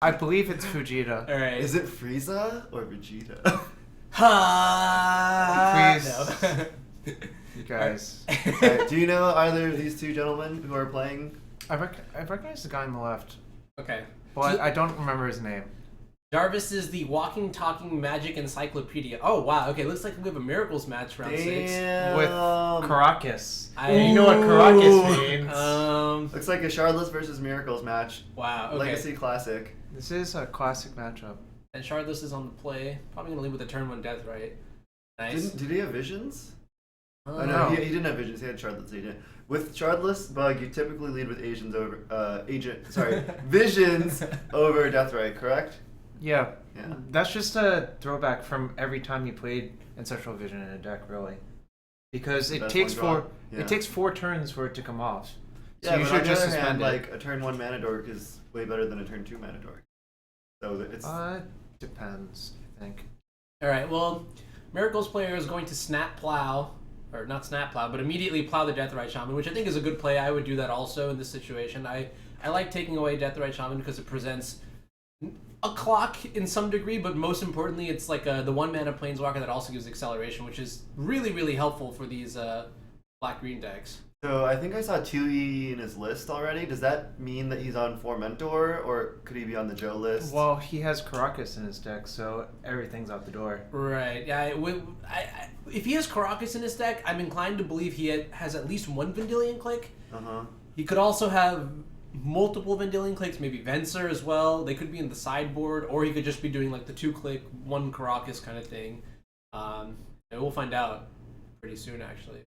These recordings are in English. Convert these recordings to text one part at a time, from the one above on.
I believe it's Fujita. All right. Is it Frieza or Vegeta? Please. No. You guys. Do you know either of these two gentlemen who are playing? I recognize the guy on the left, Okay. but So- I don't remember his name. Jarvis is the walking, talking magic encyclopedia. Oh, wow. Okay, looks like we have a Miracles match round 6. With Caracas. I- You know what Caracas means. Looks like a Shardless versus Miracles match. Wow, okay. Legacy Classic. This is a classic matchup. And Shardless is on the play. Probably going to lead with a turn 1 death, right? Nice. Did he have visions? Oh, Oh, no. no, he didn't have visions. He had Shardless agent. With Shardless Bug, you typically lead with visions over Deathrite, correct? Yeah. Yeah. That's just a throwback from every time you played Ancestral Vision in a deck, really. Because it That's takes one draw. four. Yeah. It takes 4 turns for it to come off. So Yeah, you but should on the just other suspend hand, it. like a turn 1 mana dork is way better than a turn 2 mana dork. So it's Depends, I think. Alright, well, Miracles player is going to snap plow. Or not snap plow, but immediately plow the Deathrite Shaman, which I think is a good play. I would do that also in this situation. I like taking away Deathrite Shaman because it presents a clock in some degree, but most importantly, it's like the 1 mana Planeswalker that also gives acceleration, which is really, really helpful for these black-green decks. So I think I saw 2E in his list already. Does that mean that he's on 4 Mentor, or could he be on the Joe list? Well, he has Caracas in his deck, so everything's out the door. Right. Yeah. If he has Caracas in his deck, I'm inclined to believe he has at least 1 Vendilion Click. Uh-huh. He could also have multiple Vendilion Clicks, maybe Venser as well. They could be in the sideboard, or he could just be doing like the 2-click, 1 Caracas kind of thing. And we'll find out pretty soon, actually.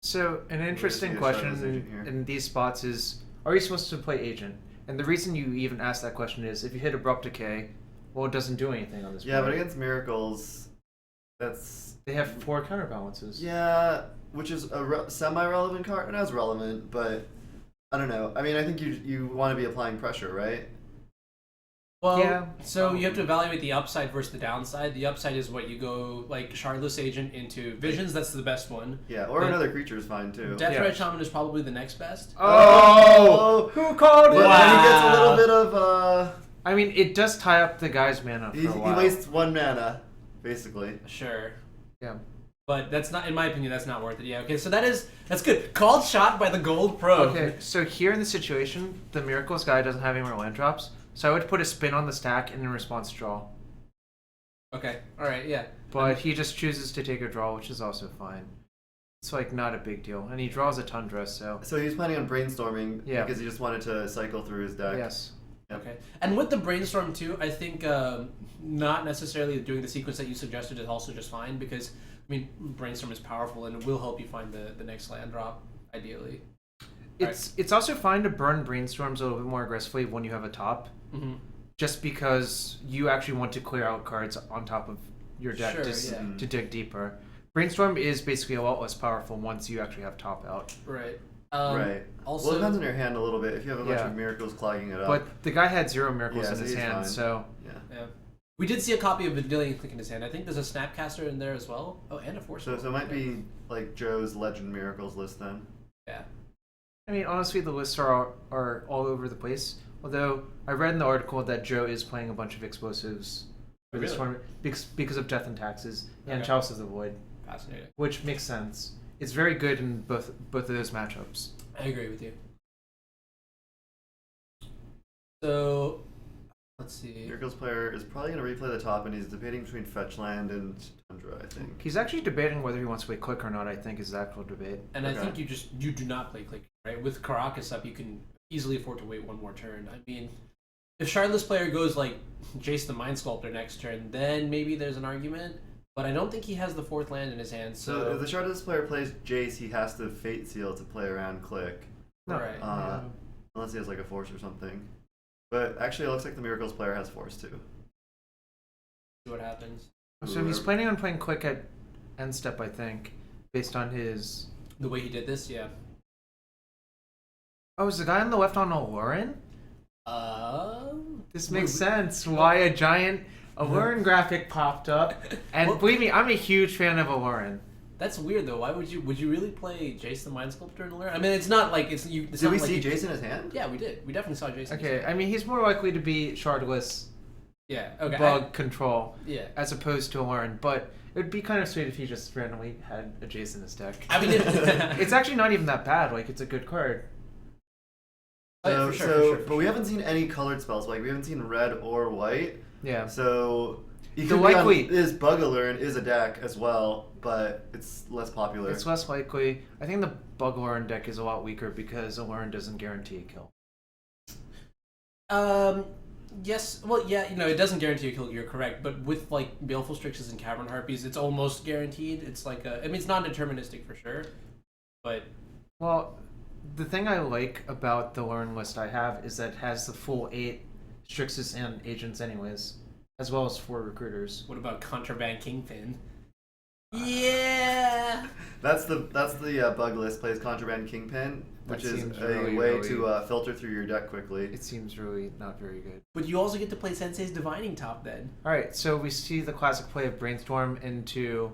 So, an interesting see a question Shardless agent here. in these spots is, are you supposed to play Agent? And the reason you even ask that question is, if you hit Abrupt Decay, well, it doesn't do anything on this Yeah, board. but against Miracles, that's... They have 4 counterbalances. Yeah, which is a semi-relevant card. Not as relevant, but I don't know. I mean, I think you want to be applying pressure, right? Well, Yeah, so you have to evaluate the upside versus the downside. The upside is what you go, like, Shardless Agent into Visions, that's the best one. Yeah, or Yeah. another creature is fine, too. Deathrite Shaman is probably the next best. Oh! Who called But it? then he gets a little bit of, I mean, it does tie up the guy's mana for he a while. wastes 1 mana, basically. Sure. Yeah. But that's not, in my opinion, that's not worth it. Yeah, okay, so that's good. Called shot by the Gold Pro. Okay, so here in the situation, the Miracles guy doesn't have any more land drops, so I would put a spin on the stack and in response draw. Okay, alright, yeah. But he just chooses to take a draw, which is also fine. It's like not a big deal. And he draws a Tundra, so So he's planning on brainstorming Yeah. because he just wanted to cycle through his deck. yes. Yep. Okay. And with the Brainstorm, too, I think not necessarily doing the sequence that you suggested is also just fine because, I mean, Brainstorm is powerful and it will help you find the next land drop, ideally. It's also fine to burn Brainstorms a little bit more aggressively when you have a top. Mm-hmm. Just because you actually want to clear out cards on top of your deck Sure, to, yeah. to dig deeper. Brainstorm is basically a lot less powerful once you actually have top out. Right. Right. Also, Well, it depends on your hand a little bit. If you have a bunch Yeah. of Miracles clogging it up. But the guy had 0 Miracles Yeah, in so his he's hand, fine. so... Yeah. yeah. We did see a copy of Vendilion Click in his hand. I think there's a Snapcaster in there as well. Oh, and a Force. So it might be like Joe's Legend Miracles list then. Yeah. I mean, honestly, the lists are all over the place. Although, I read in the article that Joe is playing a bunch of explosives for this Really? tournament because of Death and Taxes and Okay. Chalice of the Void, Fascinating. which makes sense. It's very good in both of those matchups. I agree with you. So, let's see. Miracles player is probably going to replay the top, and he's debating between Fetchland and Tundra, I think. He's actually debating whether he wants to play Click or not, I think, is the actual debate. And I Okay. think you do not play Click, right? With Caracas up, you can easily afford to wait 1 more turn. I mean, if Shardless player goes like Jace the Mind Sculptor next turn, then maybe there's an argument. But I don't think he has the 4th land in his hand, So if the Shardless player plays Jace, he has to Fate Seal to play around Click. No. Right. Unless he has like a Force or something. But actually, it looks like the Miracles player has Force too. See what happens. So he's planning on playing Click at end step, I think, based on his... The way he did this, yeah. Oh, is the guy on the left on Allurin? This makes sense. Why a giant Allurin graphic popped up. And Well- believe me, I'm a huge fan of Allurin. That's weird though. Why would you really play Jace the Mind Sculptor in Allure? I mean, it's not like it's you. It's Did not we like see you, Jace in his hand? Yeah, we did. We definitely saw Jace. Okay, I mean, he's more likely to be shardless Yeah. Okay. bug control Yeah. as opposed to Allure, but it would be kind of sweet if he just randomly had a Jace in his deck. I mean, It's actually not even that bad. Like, it's a good card. Oh, yeah, So, for sure, but we haven't seen any colored spells. Like we haven't seen red or white. Yeah. So The likely is Bug Alert is a deck as well, but it's less popular. It's less likely. I think the Bug Lauren deck is a lot weaker because Lauren doesn't guarantee a kill. Yes. Well, yeah. You know, it doesn't guarantee a kill. You're correct. But with like Baleful Strixes and Cavern Harpies, it's almost guaranteed. It's like I mean, it's non-deterministic for sure, but Well, the thing I like about the Lauren list I have is that it has the full 8 Strixes and agents anyways, as well as 4 recruiters. what about Contraband Kingpin? Yeah. That's the bug list. Plays Contraband Kingpin, which That is seems a really, way really- to filter through your deck quickly. It seems really not very good. But you also get to play Sensei's Divining Top then. Alright, so we see the classic play of Brainstorm into...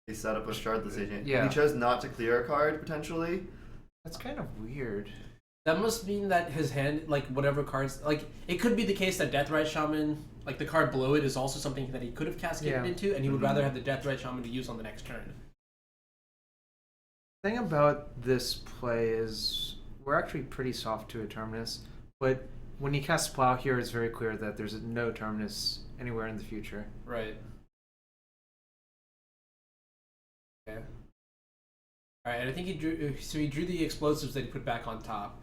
He set up a Shardless Agent. Yeah. He chose not to clear a card potentially. That's kind of weird. That must mean that his hand, like whatever cards, like it could be the case that Deathrite Shaman, like the card below it, is also something that he could have cascaded Yeah. into, and he would rather have the Deathrite Shaman to use on the next turn. The thing about this play is we're actually pretty soft to a Terminus, but when he casts Plow here, it's very clear that there's no Terminus anywhere in the future. Right. Okay. All right, and I think he drew. So he drew the explosives that he put back on top.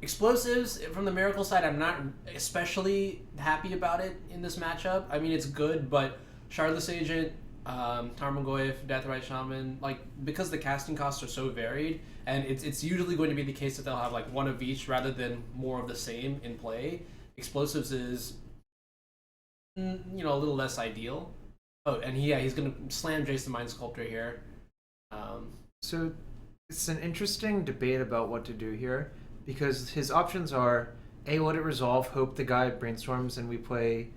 Explosives from the Miracle side, I'm not especially happy about it in this matchup. I mean, it's good, but Shardless Agent, Tarmogoyf, Deathrite Shaman, like because the casting costs are so varied, and it's usually going to be the case that they'll have like one of each rather than more of the same in play. Explosives is, you know, a little less ideal. Oh, and he's gonna slam Jace the Mind Sculptor here. So it's an interesting debate about what to do here, because his options are A, let it resolve, hope the guy brainstorms, and we play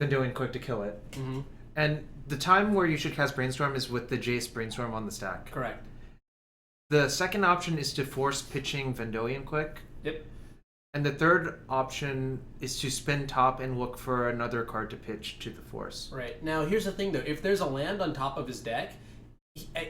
Vendilion Quick to kill it. Mm-hmm. And the time where you should cast Brainstorm is with the Jace Brainstorm on the stack. Correct. The second option is to force pitching Vendilion Quick. Yep. And the third option is to spin top and look for another card to pitch to the force. Right. Now, here's the thing, though. If there's a land on top of his deck,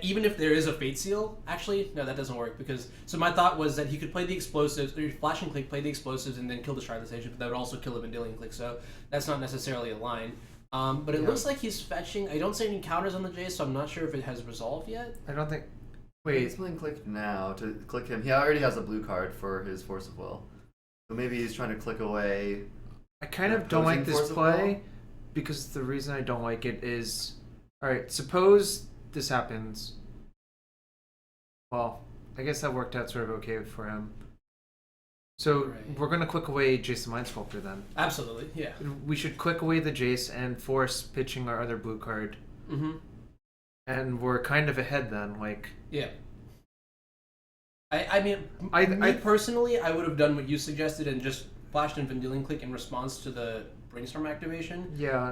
even if there is a Fate Seal, actually, no, that doesn't work, because... So my thought was that he could play the explosives, or Flash and Click, play the explosives, and then kill the Shardless Agent, but that would also kill the Vendilion Click, so that's not necessarily a line. But it looks like he's fetching... I don't see any counters on the Jace, so I'm not sure if it has resolved yet. I don't think... He's Wait, playing Click now to click him. He already has a blue card for his Force of Will. So maybe he's trying to click away. I kind an of don't like opposing this Force of Will? play, because the reason I don't like it is... Alright, suppose this happens... Well, I guess that worked out sort of okay for him. So Right. we're gonna click away Jace the Mind Sculptor then. Absolutely, yeah. We should click away the Jace and force pitching our other blue card. Mm-hmm. And we're kind of ahead then, like... Yeah. I mean, I personally, I would have done what you suggested and just flashed in Vendilion Click in response to the Brainstorm activation. Yeah.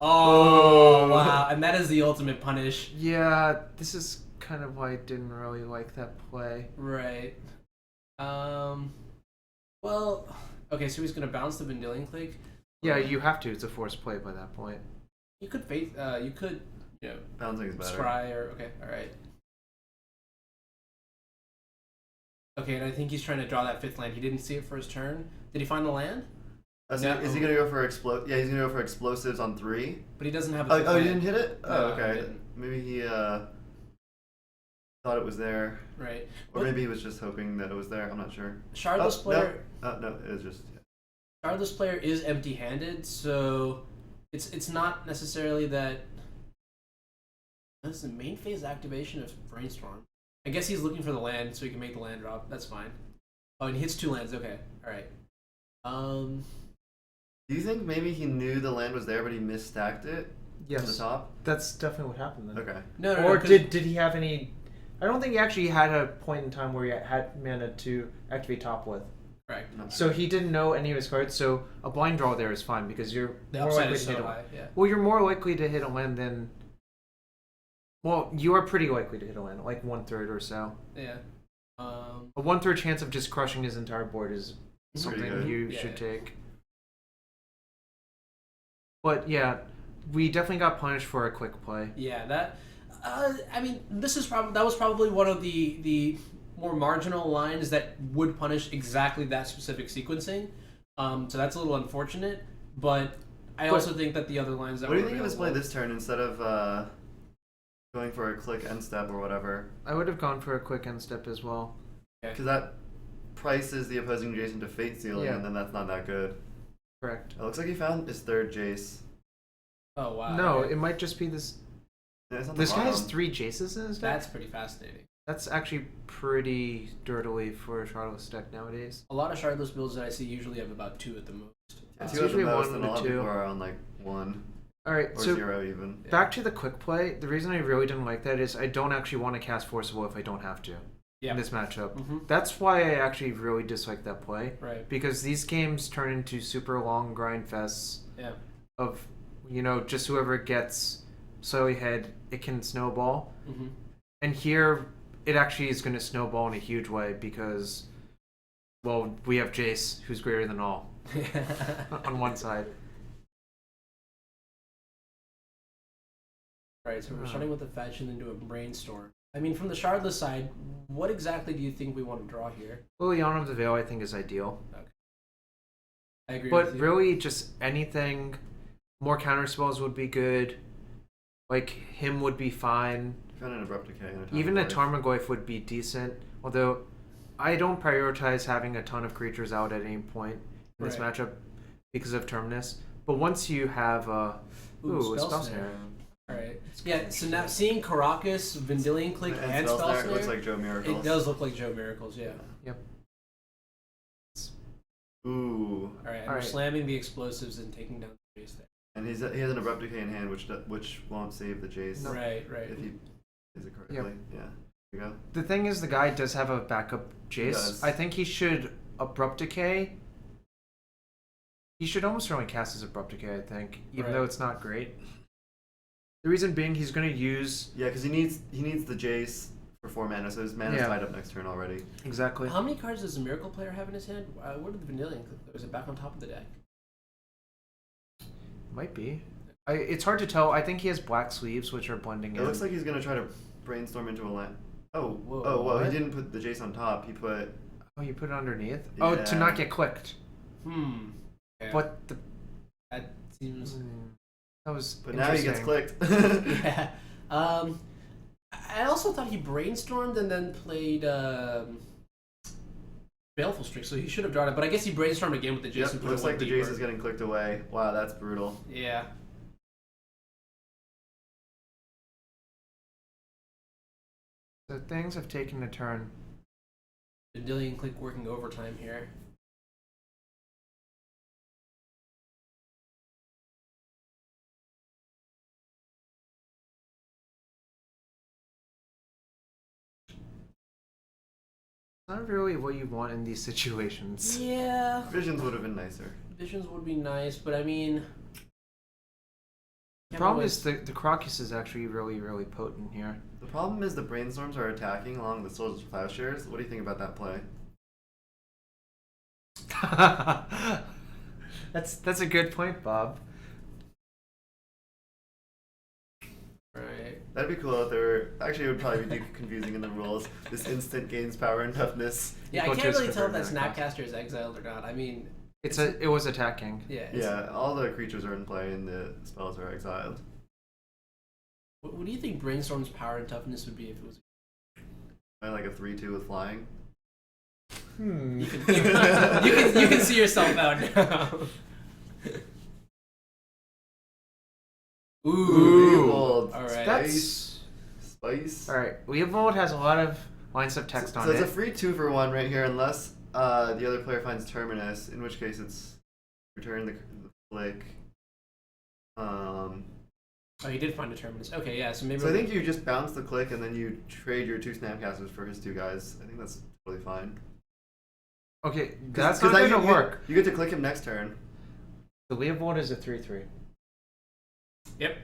Oh, wow. And that is the ultimate punish. Yeah, this is kind of why I didn't really like that play. Right. Well, okay, so he's going to bounce the Vendilion Click. Yeah, you have to. It's a forced play by that point. You could, you know, Bouncing is better. scry or, okay, alright. Okay, and I think he's trying to draw that 5th land. He didn't see it for his turn. Did he find the land? So is he gonna go for Yeah, he's gonna go for explosives on 3. But he doesn't have a 5th Oh, land. he didn't hit it? Oh, No, he okay. didn't. Maybe he thought it was there, Right. or maybe he was just hoping that it was there. I'm not sure. Shardless player... No, it was just. Shardless player is empty-handed, so it's not necessarily that. That's the main phase activation of Brainstorm. I guess he's looking for the land, so he can make the land drop. That's fine. Oh, and he hits 2 lands. Okay, all right. Do you think maybe he knew the land was there, but he misstacked it to the Yes. top? That's definitely what happened then. Okay. No, Or 'cause- did he have any... I don't think he actually had a point in time where he had mana to activate top with. Correct. Not So he didn't know any of his cards, so a blind draw there is fine because you're The more upside likely is to so hit a... high. Yeah. Well, you're more likely to hit a land than Well, you are pretty likely to hit a land, like 1/3 or so. Yeah. A 1/3 chance of just crushing his entire board is something good. you should take. But yeah, we definitely got punished for a quick play. Yeah, that. I mean, that was probably one of the more marginal lines that would punish exactly that specific sequencing. So that's a little unfortunate, but I also think that the other lines that What do were you think of his play available- this turn instead of going for a click end step or whatever? I would have gone for a quick end step as well. Because that prices the opposing Jace into Fate Sealing, Yeah. and then that's not that good. Correct. It looks like he found his third Jace. Oh wow. No, okay. it might just be this. Yeah, it's on the This guy has bottom. 3 Jaces in his deck. That's pretty fascinating. That's actually pretty dirtily for a Shardless deck nowadays. A lot of shardless builds that I see usually have about 2 at the most. Yeah, It's 2 at the usually most, 1 and a to lot of 2. people are on like 1 All right, or so 0 even. back to the quick play. The reason I really didn't like that is I don't actually want to cast Forcible if I don't have to Yeah. in this matchup. Mm-hmm. That's why I actually really dislike that play. Right. Because these games turn into super long grind fests Yeah. of, just whoever gets slightly ahead, it can snowball. Mm-hmm. And here, it actually is going to snowball in a huge way because, well, we have Jace, who's greater than all, on one side. Right, so we're starting with a fetch and then do a brainstorm. I mean, from the shardless side, what exactly do you think we want to draw here? Liliana of the Veil, I think, is ideal. I agree But with you. really, just anything, more counter spells would be good. Like, him would be fine. Found an Abrupt Decay. And Even a Tarmogoyf. Tarmogoyf would be decent. Although, I don't prioritize having a ton of creatures out at any point in this Right. matchup because of Terminus. But once you have a Spell Snare. Alright. Yeah, so now seeing Caracas, Vendilion Click, and Spell Snare, It looks like Joe Miracles. it does look like Joe Miracles, yeah. Ooh. Alright, and we're Alright. slamming the explosives and taking down the Jace there. And he has an Abrupt Decay in hand, which won't save the Jace. Right, right. If he is it correctly. Yeah. There you go. The thing is, the guy does have a backup Jace. does. I think he should Abrupt Decay. He should almost only cast his Abrupt Decay, I think, even Right. though it's not great. The reason being, he's going to use... Yeah, because he needs the Jace for 4 mana, so his mana's Yeah. tied up next turn already. Exactly. How many cards does the Miracle player have in his hand? Where did the Vendilion Click go? Is it back on top of the deck? Might be. It's hard to tell. I think he has black sleeves, which are blending It in. looks like he's gonna try to brainstorm into a land. Oh, Whoa, oh, well, he what? didn't put the Jace on top. He put. Oh, you put it underneath? Oh, to Yeah. not get clicked. Okay. But the... That seems... That was But now he gets interesting. clicked. Yeah. I also thought he brainstormed and then played Baleful Streak, so he should have drawn it. But I guess he brainstormed again with the Jace Yep, and put looks it one like the deeper. Jace is getting clicked away. Wow, that's brutal. Yeah. So things have taken a turn. Vendilion Click working overtime here. Not really what you want in these situations. Yeah. Visions would have been nicer. Visions would be nice, but I mean... The problem is the Crocus is actually really, really potent here. The problem is the Brainstorms are attacking along the Soldiers of Plowshares. What do you think about that play? That's a good point, Bob. Right. That'd be cool if there were... Actually, it would probably be confusing in the rules. This instant gains power and toughness. Yeah, I Equal can't to really tell if that convert mana cost. Snapcaster is exiled or not. I mean... It was attacking. Yeah. Yeah, all the creatures are in play and the spells are exiled. What do you think Brainstorm's power and toughness would be if it was... I like a 3/2 with flying. Hmm. You can see yourself out now. Ooh. Leovold. All right. That's... Spice. Alright, Leovold has a lot of lines of text on So it. it's a free 2-for-1 right here, unless the other player finds Terminus, in which case it's return the flick. Oh, he did find a Terminus. Okay, yeah, so maybe... So I think you just bounce the click and then you trade your 2 Snapcasters for his 2 guys. I think that's totally fine. Okay, that's 'Cause not then going to work. You get to click him next turn. The Leovold is a 3/3. Yep.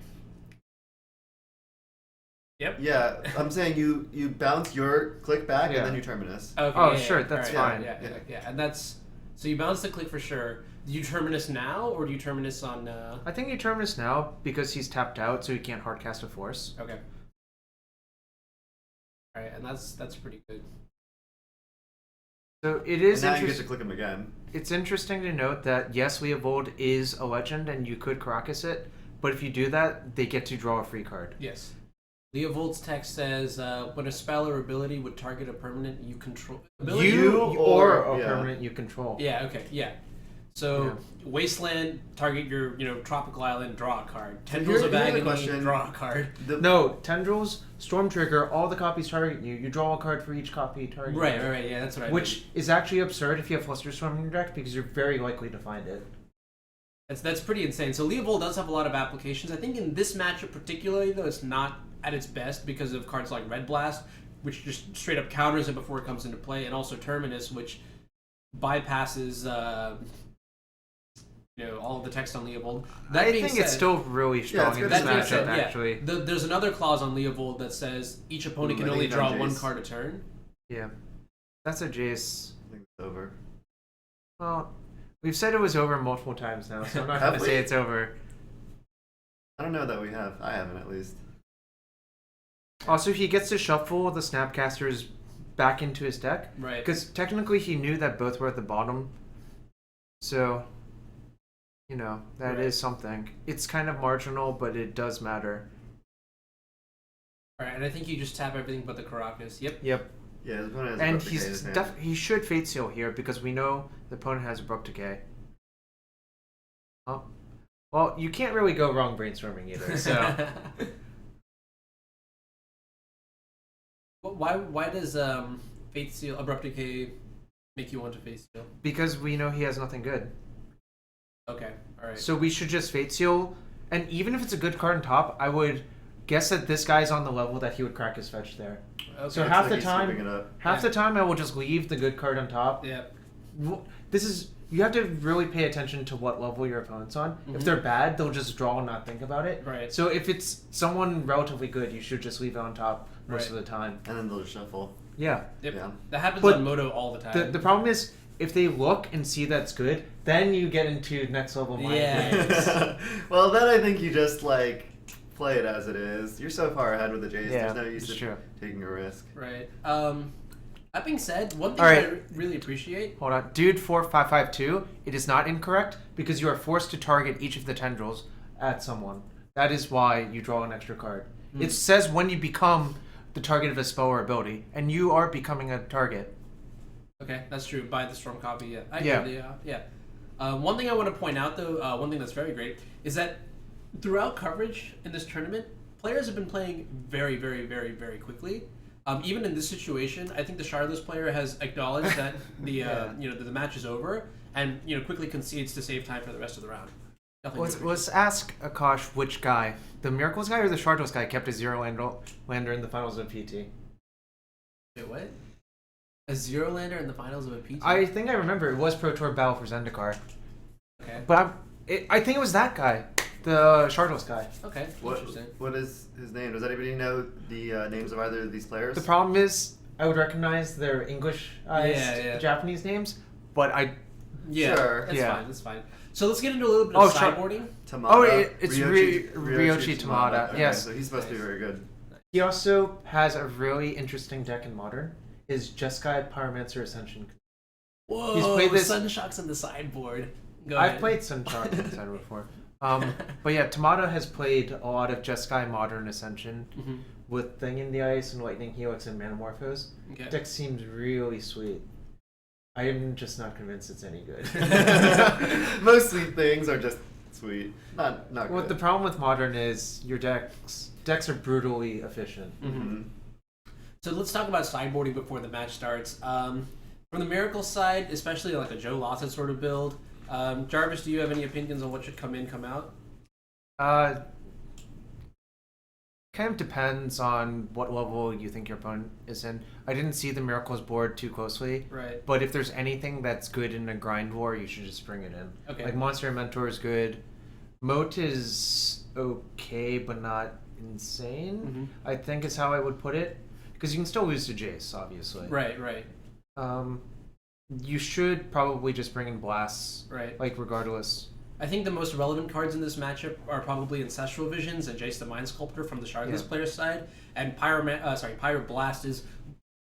Yep. Yeah, I'm saying you bounce your click back Yeah. and then you terminus. Okay, Oh, yeah, sure, yeah. that's Alright, fine. Yeah, and that's so you bounce the click for sure. Do you terminus now, or do you terminus on? I think you Terminus now because he's tapped out, so he can't hardcast a force. Okay. All right, and that's pretty good. So it is And now you get to interesting. click him again. It's interesting to note that yes, Leovold is a legend, and you could Caracas it, but if you do that, they get to draw a free card. Yes. Leovold's text says, when a spell or ability would target a permanent you control. Ability? You or a yeah. permanent you control. Yeah. Okay. Yeah. So Wasteland, target your tropical island, draw a card. Tendrils of here's the Agony, question. draw a card. No, Tendrils, Storm Trigger, all the copies target you. You draw a card for each copy target. Right. Yeah, that's what I Which is actually absurd if you have Flusterstorm in your deck because you're very likely to find it. That's pretty insane. So Leovold does have a lot of applications. I think in this matchup particularly, though, it's not at its best because of cards like Red Blast, which just straight up counters it before it comes into play, and also Terminus, which bypasses all of the text on Leovold. That I being think said, it's still really strong it's in good this to that being matchup, said, matchup, actually. there's another clause on Leovold that says each opponent can I only think it's draw on one Jace. card a turn. Yeah. That's a Jace. I think it's over. Well, we've said it was over multiple times now, so I'm not going Have to we? say it's over. I don't know that we have. I haven't at least. Also, he gets to shuffle the Snapcasters back into his deck. Right. Because technically he knew that both were at the bottom. So, that Right. is something. It's kind of marginal, but it does matter. All right, and I think you just tap everything but the Caracas. Yep. Yep. Yeah, his opponent has And Abrupt Decay in his hand. he should Fate Seal here because we know the opponent has Abrupt Decay. Oh. Well, you can't really go wrong brainstorming either, so... Why does Fate Seal Abrupt Decay make you want to Fate Seal? Because we know he has nothing good. Okay, all right. So we should just Fate Seal, and even if it's a good card on top, I would guess that this guy's on the level that he would crack his fetch there. Okay. So Looks half like the he's time, scooping it up. half the time I will just leave the good card on top. Yeah. You have to really pay attention to what level your opponent's on. If they're bad, they'll just draw and not think about it. Right. So if it's someone relatively good, you should just leave it on top most Right. of the time. And then they'll just shuffle. Yeah. Yep. Yeah. That happens But on Moto all the time. The problem is, if they look and see that's good, then you get into next level mind games. Yeah. Well, then I think you just play it as it is. You're so far ahead with the Jace. Yeah, There's no use it's in true. taking a risk. Right. That being said, one thing All right. I really appreciate. Hold on. Dude 4552, it is not incorrect because you are forced to target each of the tendrils at someone. That is why you draw an extra card. It says when you become the target of a spell or ability, and you are becoming a target. Okay, that's true. Buy the Storm copy. Yeah. I Yeah. agree, yeah. One thing I want to point out, though, one thing that's very great, is that throughout coverage in this tournament, players have been playing very, very, very, very quickly. Even in this situation, I think the Shardless player has acknowledged that that the match is over, and quickly concedes to save time for the rest of the round. Let's ask Akash which guy, the Miracles guy or the Shardless guy, kept a zero lander in the finals of PT. Wait, what? A zero lander in the finals of a PT? I think I remember it was Pro Tour Battle for Zendikar. Okay. But I think it was that guy, the Shardless guy. Okay. Interesting. What is his name? Does anybody know the names of either of these players? The problem is, I would recognize their English Yeah. Japanese names, but I... Yeah. Sure. That's Yeah. fine. That's fine. So let's get into a little bit of sure. sideboarding. Tamada. it's Ryochi Ryochi Tamada, Okay, yes. So he's supposed to be very good. He also has a really interesting deck in Modern. His Jeskai Pyromancer Ascension. Whoa! He's played this- Sunshock's in the sideboard. Go I've ahead. played Sunshot inside before. But yeah, Tamada has played a lot of Jeskai Modern Ascension Mhm. with Thing in the Ice and Lightning Helix and Manamorphose. Okay. Deck seems really sweet. I am just not convinced it's any good. Most sweet things are just sweet. Not What good. the problem with Modern is your decks are brutally efficient. Mhm. So let's talk about sideboarding before the match starts. From the Miracle side, especially like a Joe Lawson sort of build, Jarvis, do you have any opinions on what should come in, come out? Kind of depends on what level you think your opponent is in. I didn't see the Miracles board too closely, Right. but if there's anything that's good in a grind war, you should just bring it in. Okay. Like Monster Mentor is good. Moat is okay, but not insane. I think is how I would put it, because you can still lose to Jace, obviously. Right. You should probably just bring in blasts, Right. like regardless. I think the most relevant cards in this matchup are probably Ancestral Visions and Jace the Mind Sculptor from the Shardless player's side, and Pyroblast is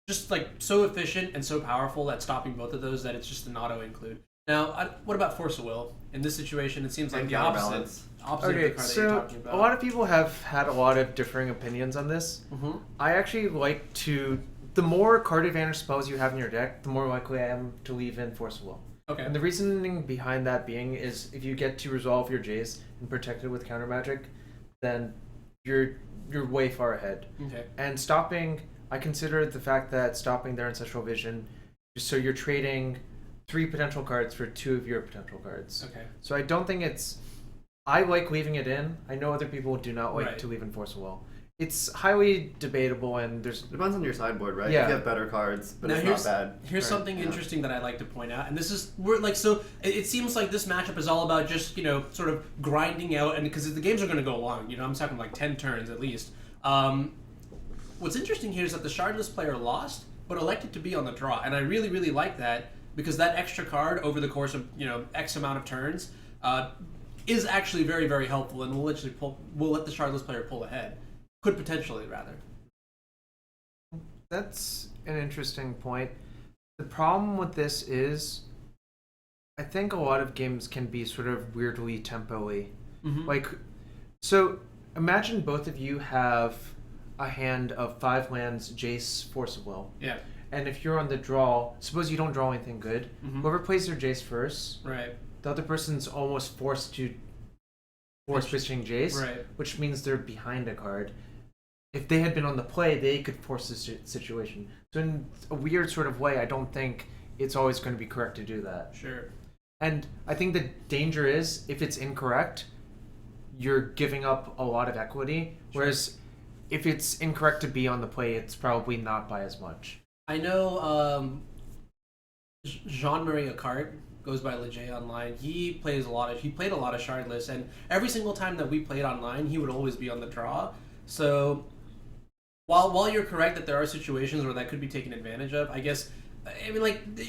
just like so efficient and so powerful at stopping both of those that it's just an auto include. Now, what about Force of Will? In this situation, it seems like the opposite of the Okay, card that so you're talking about. a lot of people have had a lot of differing opinions on this. I actually like to... The more card advantage spells you have in your deck, the more likely I am to leave in Force of Will. Okay. And the reasoning behind that being is if you get to resolve your Jace and protect it with counter magic, then you're way far ahead. Okay. And stopping, I consider the fact that stopping their Ancestral Vision, so you're trading 3 potential cards for 2 of your potential cards. Okay. So I don't think it's... I like leaving it in. I know other people do not like Right. to leave in Force of Will. It's highly debatable, and there's... Depends on your sideboard, right? Yeah. You have better cards, but Now it's not bad. Here's Right. something interesting that I'd like to point out, and this is it seems like this matchup is all about just sort of grinding out, and because the games are going to go long, I'm talking like 10 turns at least. What's interesting here is that the Shardless player lost, but elected to be on the draw, and I really really like that because that extra card over the course of X amount of turns is actually very very helpful, and will let the Shardless player pull ahead. Could potentially, rather. That's an interesting point. The problem with this is, I think a lot of games can be sort of weirdly tempo-y. Like, so imagine both of you have a hand of 5 lands, Jace, Force of Will. Yeah. And if you're on the draw, suppose you don't draw anything good, whoever plays their Jace first, Right. the other person's almost forced pitching Jace, Right. which means they're behind a card. If they had been on the play, they could force this situation. So in a weird sort of way, I don't think it's always going to be correct to do that. Sure. And I think the danger is, if it's incorrect, you're giving up a lot of equity. Sure. Whereas if it's incorrect to be on the play, it's probably not by as much. I know Jean-Marie Acart goes by Lejay online. He played a lot of Shardless, and every single time that we played online, he would always be on the draw. So while you're correct that there are situations where that could be taken advantage of, I guess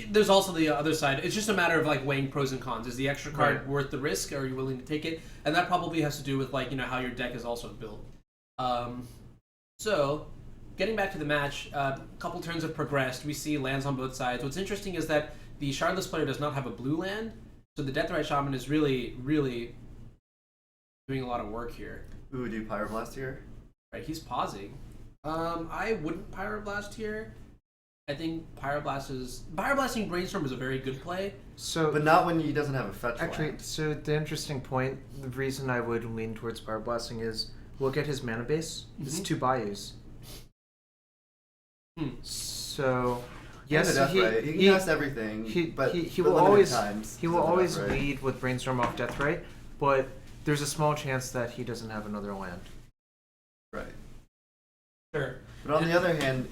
there's also the other side. It's just a matter of weighing pros and cons. Is the extra card worth the risk? Are you willing to take it? And that probably has to do with how your deck is also built. So getting back to the match, a couple turns have progressed. We see lands on both sides. What's interesting is that the Shardless player does not have a blue land, so the Deathrite Shaman is really, really doing a lot of work here. Ooh, do Pyroblast here? Right, he's pausing. I wouldn't Pyroblast here. I think Pyroblasting Brainstorm is a very good play. But not when he doesn't have a fetch Actually, land. so the interesting point, the reason I would lean towards Pyroblasting is, look at his mana base. It's 2 Bayous. So, yes, he has everything. He will always Deathrite. lead with Brainstorm off Deathrite, but there's a small chance that he doesn't have another land. Right. Sure. But on the other hand,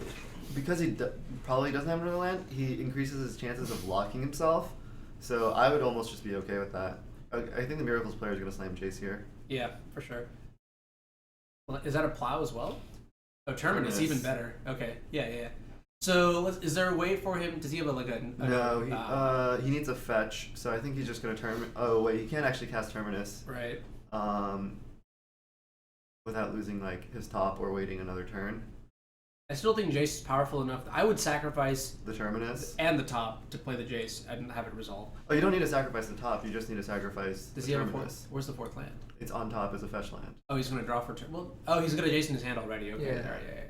because he probably doesn't have another land, he increases his chances of blocking himself. So I would almost just be okay with that. I think the Miracles player is going to slam Jace here. Yeah, for sure. Well, is that a plow as well? Oh, Terminus, even better. Okay, yeah. So, is there a way for him? Does he have No, he needs a fetch. So I think he's just going to turn. Oh wait, he can't actually cast Terminus. Right. Without losing his top or waiting another turn. I still think Jace is powerful enough. I would sacrifice the Terminus and the top to play the Jace and have it resolve. Oh, you don't need to sacrifice the top. You just need to sacrifice Does the he have Terminus. Where's the 4th land? It's on top as a fetch land. Oh, he's going to draw for turn. Well, he's got a Jace in his hand already. Okay, Yeah. all right, yeah.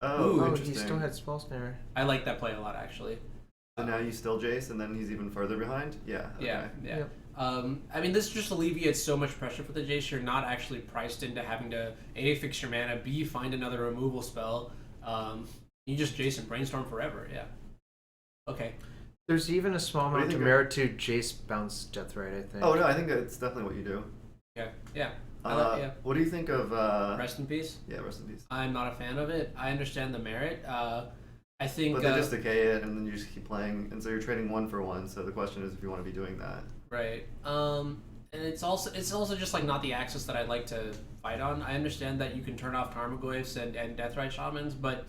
Oh, he interesting. still had Spell Snare. I like that play a lot, actually. So now you still Jace, and then he's even further behind? Yeah. Okay. Yeah. Yep. This just alleviates so much pressure for the Jace. You're not actually priced into having to A, fix your mana, B, find another removal spell. You just Jace and Brainstorm forever, yeah. Okay. There's even a small What do you amount of think merit to Jace bounce Deathrite, I think. Oh, no, I think that's definitely what you do. Yeah. What do you think of... Rest in peace? Yeah, rest in peace. I'm not a fan of it. I understand the merit. I think... But they just decay it, and then you just keep playing, and so you're trading 1 for 1, so the question is if you want to be doing that. Right. And it's also just like not the axis that I'd like to fight on. I understand that you can turn off Tarmogoyfs and Deathrite Shamans, but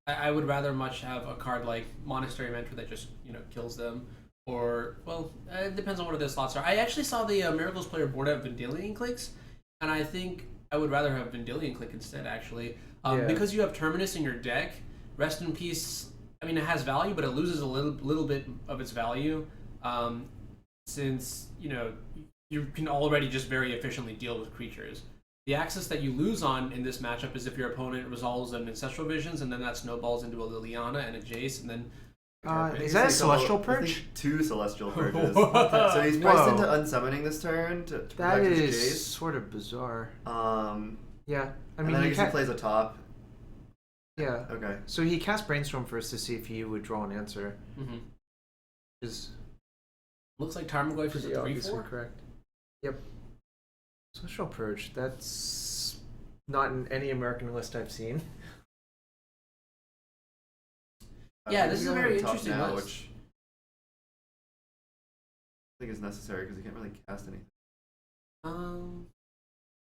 I would rather much have a card like Monastery Mentor that just kills them. Or, well, it depends on what their slots are. I actually saw the Miracles player board out Vendilion Clicks, and I think I would rather have Vendilion Click instead, actually. Because you have Terminus in your deck, Rest in Peace, I mean, it has value, but it loses a little bit of its value, since, you can already just very efficiently deal with creatures. The axis that you lose on in this matchup is if your opponent resolves an Ancestral Visions, and then that snowballs into a Liliana and a Jace, and then... is that a Celestial Purge? I think 2 Celestial Purges. So he's priced into unsummoning this turn to protect his Jace. Sort of bizarre. Yeah, I mean, he plays a top. Yeah. Okay. So he cast Brainstorm first to see if he would draw an answer. Looks like Tarmogoyf is a 3/4. Correct. Yep. Celestial Purge. That's not in any American list I've seen. Yeah, this is a very interesting now, list. Which I think is necessary because he can't really cast anything.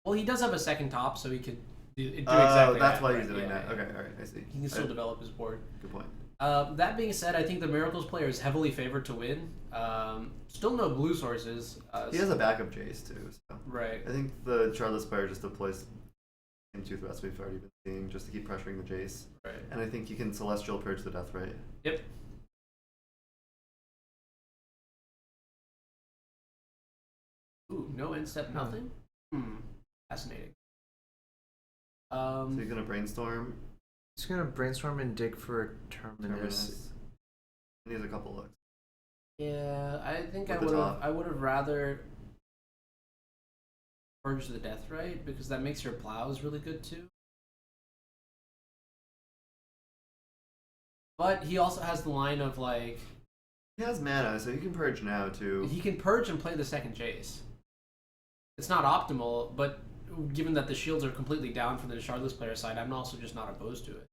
Well, he does have a second top, so he could do exactly that's that. why he's doing that. Okay, alright, I see. He can still develop his board. Good point. That being said, I think the Miracles player is heavily favored to win. Still no blue sources. He has a backup Jace too. So. Right. I think the Charles player just deploys same 2 threats we've already been seeing just to keep pressuring the Jace. Right. And I think you can Celestial Purge the Deathrite. Yep. Ooh, no end step, nothing? Fascinating. So he's gonna Brainstorm. He's gonna Brainstorm and dig for Terminus. And he has a couple looks. Yeah, I think With I would have rather purge the Deathrite because that makes your plows really good too. But he also has the line of like he has mana, so he can purge now too. He can purge and play the second Jace. It's not optimal, but given that the shields are completely down from the Shardless player side, I'm also just not opposed to it.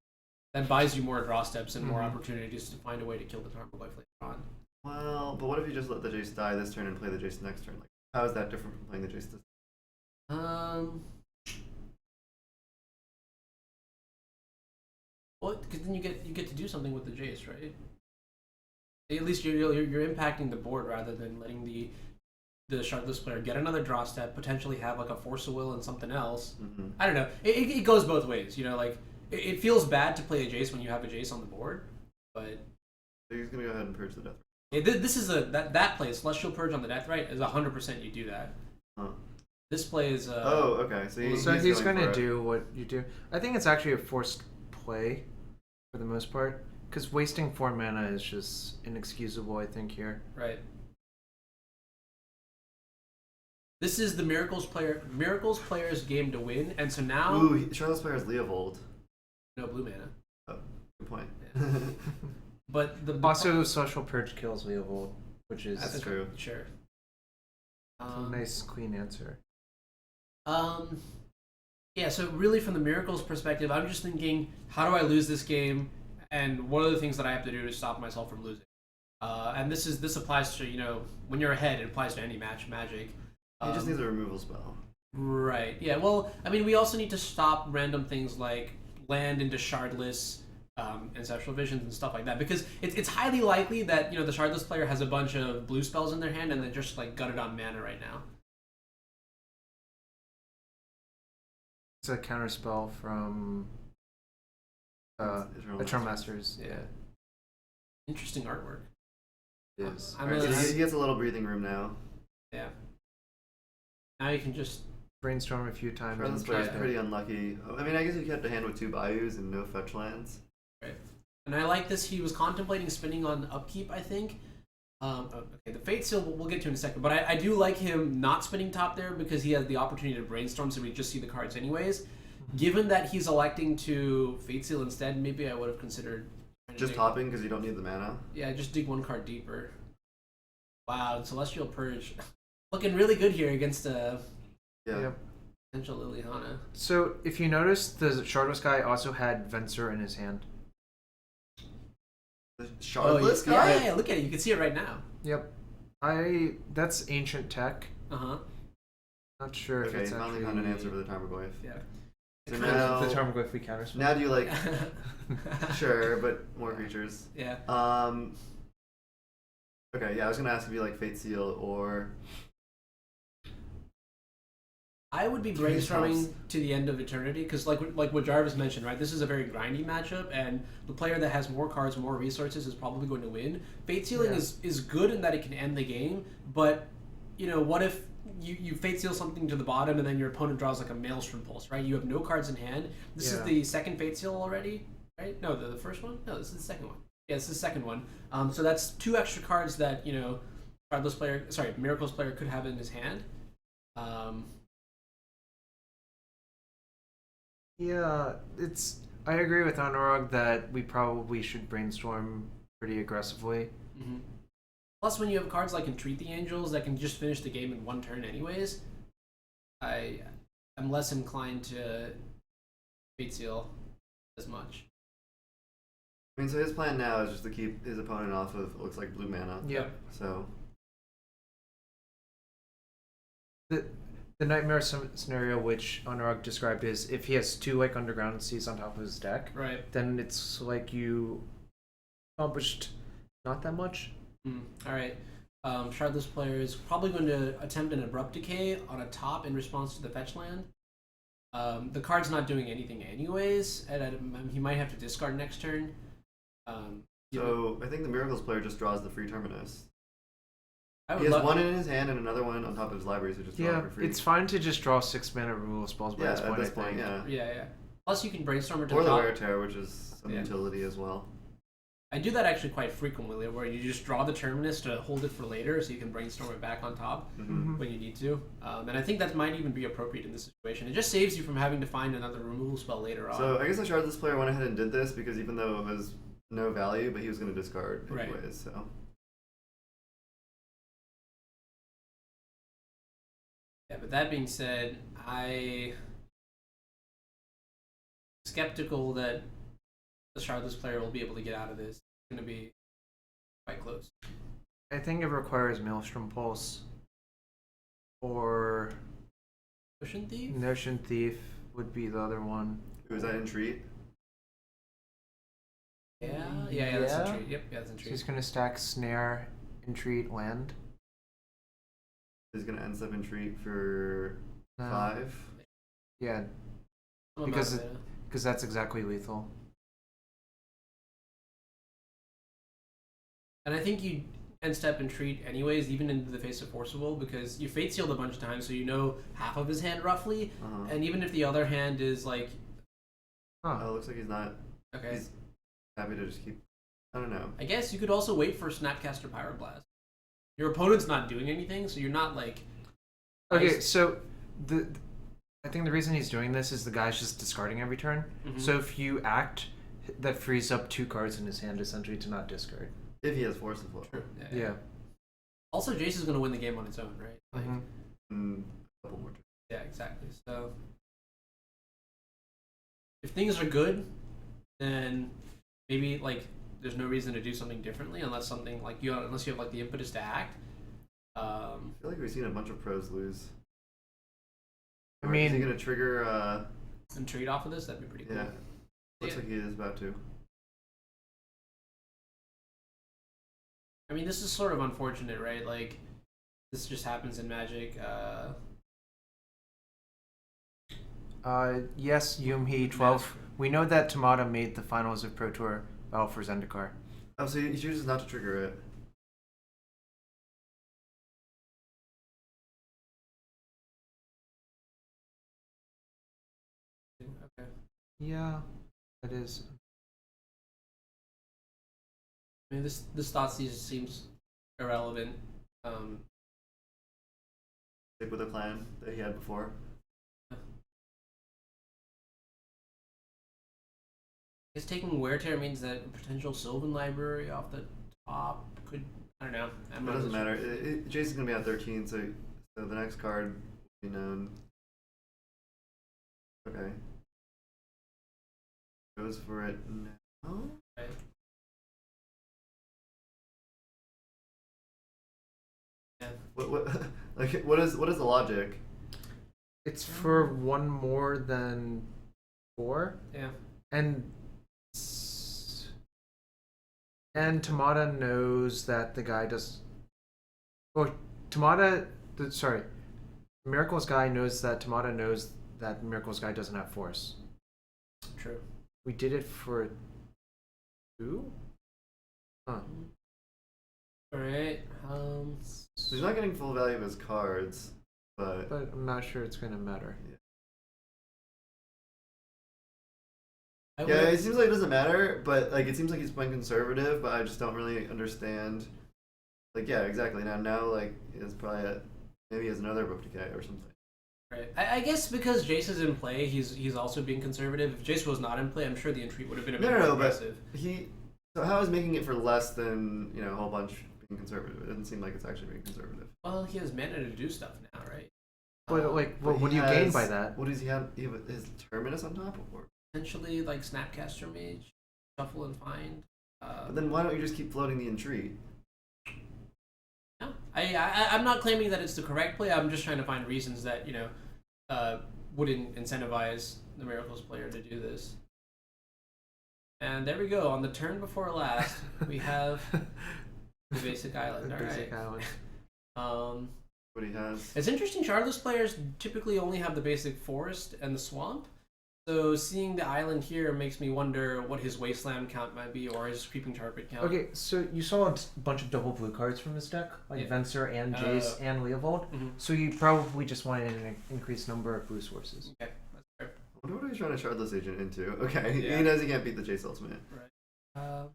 That buys you more draw steps and more opportunities to find a way to kill the Tarmogoyf later on. Well, but what if you just let the Jace die this turn and play the Jace next turn? Like, how is that different from playing the Jace this turn? Well, because then you get to do something with the Jace, right? At least you're impacting the board rather than letting the Shardless player get another draw step, potentially have like a Force of Will and something else. I don't know. It goes both ways, like it feels bad to play a Jace when you have a Jace on the board, but so he's gonna go ahead and purge the Deathrite. This is that play Celestial Purge on the Deathrite is 100% you do that. This play is okay. So he's gonna do what you do. I think it's actually a forced play for the most part because wasting 4 mana is just inexcusable. I think here. Right. This is the Miracles player's game to win, and so now. Ooh, Charles player is Leovold. No blue mana. Oh, good point. Yeah. But also Social Purge kills Leovold, which is that's true. Sure. A nice clean answer. Yeah. So really, from the Miracles perspective, I'm just thinking, how do I lose this game, and what are the things that I have to do to stop myself from losing? And this applies to when you're ahead, it applies to any Magic. He just needs a removal spell. Right. Yeah. Well, I mean, we also need to stop random things like land into Shardless, Ancestral Visions and stuff like that, because it's highly likely that the Shardless player has a bunch of blue spells in their hand and they're just like gutted on mana right now. It's a counter spell from Eternal Masters. Yeah. Interesting artwork. It is. He gets a little breathing room now. Yeah. Now you can just Brainstorm a few times. This player's pretty unlucky. I mean, I guess he kept a hand with 2 Bayous and no fetch lands. Right. And I like this. He was contemplating spinning on upkeep, I think. Okay, the Fate Seal we'll get to in a second, but I do like him not spinning top there because he has the opportunity to Brainstorm, so we just see the cards anyways. Given that he's electing to Fate Seal instead, maybe I would have considered just topping because you don't need the mana. Yeah, just dig 1 card deeper. Wow, Celestial Purge. Looking really good here against potential Liliana. So if you notice, the Shardless guy also had Venser in his hand. The Shardless guy? Yeah, look at it. You can see it right now. Yep. That's ancient tech. Not sure if Okay, it's you finally actually... found an answer for the Tarmogoyf. Yeah. So The now, Tarmogoyf we counter spell. now do you like? Sure, but more creatures. Yeah. Okay, yeah, I was gonna ask if you like Fate Seal or. I would be brainstorming to the end of eternity because, like what Jarvis mentioned, right? This is a very grindy matchup, and the player that has more cards, more resources, is probably going to win. Fate Sealing is good in that it can end the game, but you know, what if you Fate Seal something to the bottom and then your opponent draws like a Maelstrom Pulse, right? You have no cards in hand. This is the second Fate Seal already, right? No, the first one? No, this is the second one. Yeah, this is the second one. So that's 2 extra cards that, you know, Miracles player could have in his hand. Yeah, I agree with Anuraag that we probably should brainstorm pretty aggressively. Mm-hmm. Plus, when you have cards like Entreat the Angels that can just finish the game in 1 turn anyways, I'm less inclined to Fate Seal as much. I mean, so his plan now is just to keep his opponent off of, looks like, blue mana. Yep. So. The nightmare scenario which Anuraag described is if he has 2 like Underground Seas on top of his deck, right? Then it's like you accomplished not that much. All right. Shardless player is probably going to attempt an Abrupt Decay on a top in response to the fetch land. The card's not doing anything anyways, and he might have to discard next turn. So I think the Miracles player just draws the free Terminus. He has 1 in his hand and another one on top of his library, so just draw it for free. It's fine to just draw 6 mana removal spells by this point, I think. Yeah. Plus, you can brainstorm it to or the the top. Wear Tear, which is some utility as well. I do that actually quite frequently, where you just draw the Terminus to hold it for later, so you can brainstorm it back on top when you need to. And I think that might even be appropriate in this situation. It just saves you from having to find another removal spell later on. So I guess the Shardless player went ahead and did this because even though it was no value, but he was going to discard anyways. So. Yeah, but that being said, I'm skeptical that the Shardless player will be able to get out of this. It's going to be quite close. I think it requires Maelstrom Pulse or Notion Thief? Notion Thief would be the other one. Was that Entreat? Yeah, that's Entreat. Yep, that's Entreat. So he's going to stack Snare, Entreat, Land. He's going to end up Entreat for 5. Yeah, because that's exactly lethal. And I think you end step Entreat anyways, even into the face of Forcible, because you Fate Sealed a bunch of times, so you know half of his hand roughly. And even if the other hand is like, oh, it looks like he's not. Okay. He's happy to just keep. I don't know. I guess you could also wait for Snapcaster Pyroblast. Your opponent's not doing anything, so you're not like. Okay, so I think the reason he's doing this is the guy's just discarding every turn. So if you act, that frees up 2 cards in his hand essentially to not discard. If he has Forcible. True. Yeah. Also, Jace is going to win the game on its own, right? Like, a couple more turns. Yeah, exactly. So if things are good, then maybe like there's no reason to do something differently unless something like unless you have like the impetus to act. I feel like we've seen a bunch of pros lose. I mean, is he gonna trigger and trade off of this? That'd be pretty cool. Yeah. Looks like he is about to. I mean, this is sort of unfortunate, right? Like, this just happens in Magic. Yes, Yumhee 12. We know that Tamada made the finals of Pro Tour Battle for Zendikar. Oh, so he chooses not to trigger it. Okay. Yeah, that is. I mean, this Thoughtseize seems irrelevant. Stick with the plan that he had before. I guess taking Wear Tear means that a potential Sylvan library off the top could. I don't know. It doesn't matter. Jace is going to be on 13, so the next card will be known. Okay. Goes for it now. Okay. What like what is the logic? It's for one more than 4. Yeah. And Tamada knows that the guy does. Oh, Miracle's guy knows that Tamada knows that Miracle's guy doesn't have force. True. We did it for 2? Huh. Alright. So he's not getting full value of his cards, but I'm not sure it's gonna matter. Yeah, it seems like it doesn't matter, but like it seems like he's playing conservative, but I just don't really understand. Like, yeah, exactly. Now like it's probably maybe he has another book to get or something. Right. I guess because Jace is in play, he's also being conservative. If Jace was not in play, I'm sure the entreat would have been a bit more aggressive. But so how is making it for less than a whole bunch being conservative? It doesn't seem like it's actually being conservative. Well, he has mana to do stuff now, right? But what do you gain by that? What does he have? His Terminus on top, or essentially like Snapcaster Mage, Shuffle and Find. But then why don't you just keep floating the entreat? No, I'm not claiming that it's the correct play. I'm just trying to find reasons that wouldn't incentivize the Miracles player to do this. And there we go. On the turn before last, we have the basic island. The basic island. What he has. It's interesting. Shardless players typically only have the basic forest and the swamp. So seeing the island here makes me wonder what his wasteland count might be, or his creeping carpet count. Okay, so you saw a bunch of double blue cards from this deck, like Venser and Jace and Leovold. Mm-hmm. So you probably just wanted an increased number of blue sources. Okay, that's fair. I wonder what he's trying to Shardless Agent into. Okay, Yeah. he knows he can't beat the Jace Ultimate. Right.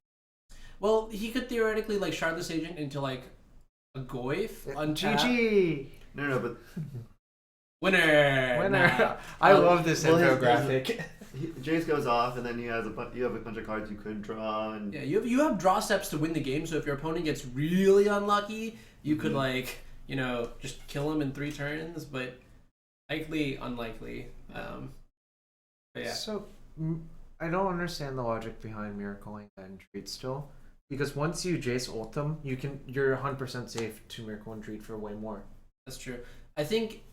Well, he could theoretically like Shardless Agent into like a Goyf on GG. No, but winner. Nah. I love this infographic. Jace goes off, and then you have a bunch of cards you could draw. And Yeah, you have draw steps to win the game. So if your opponent gets really unlucky, you could just kill him in 3 turns. But unlikely. But yeah. So I don't understand the logic behind miracling that entreat still, because once you Jace ult them, you're 100% safe to miracle entreat for way more. That's true. I think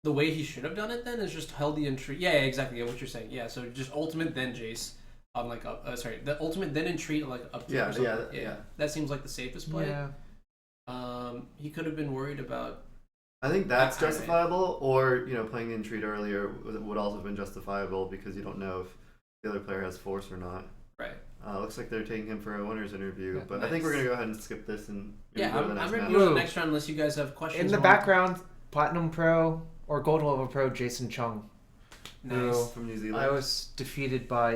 the way he should have done it then is just held the entreat. Yeah, exactly. Yeah, what you're saying. Yeah, so just ultimate then Jace on the ultimate then entreat like up to yeah. That seems like the safest play. Yeah. He could have been worried about. I think that's justifiable, or playing the entreat earlier would also have been justifiable because you don't know if the other player has force or not. Right. Looks like they're taking him for a winner's interview, but nice. I think we're gonna go ahead and skip this and I'm ready to go to the next round unless you guys have questions. In the background, Platinum Pro or Gold Level Pro Jason Chung. Nice. from New Zealand. I was defeated by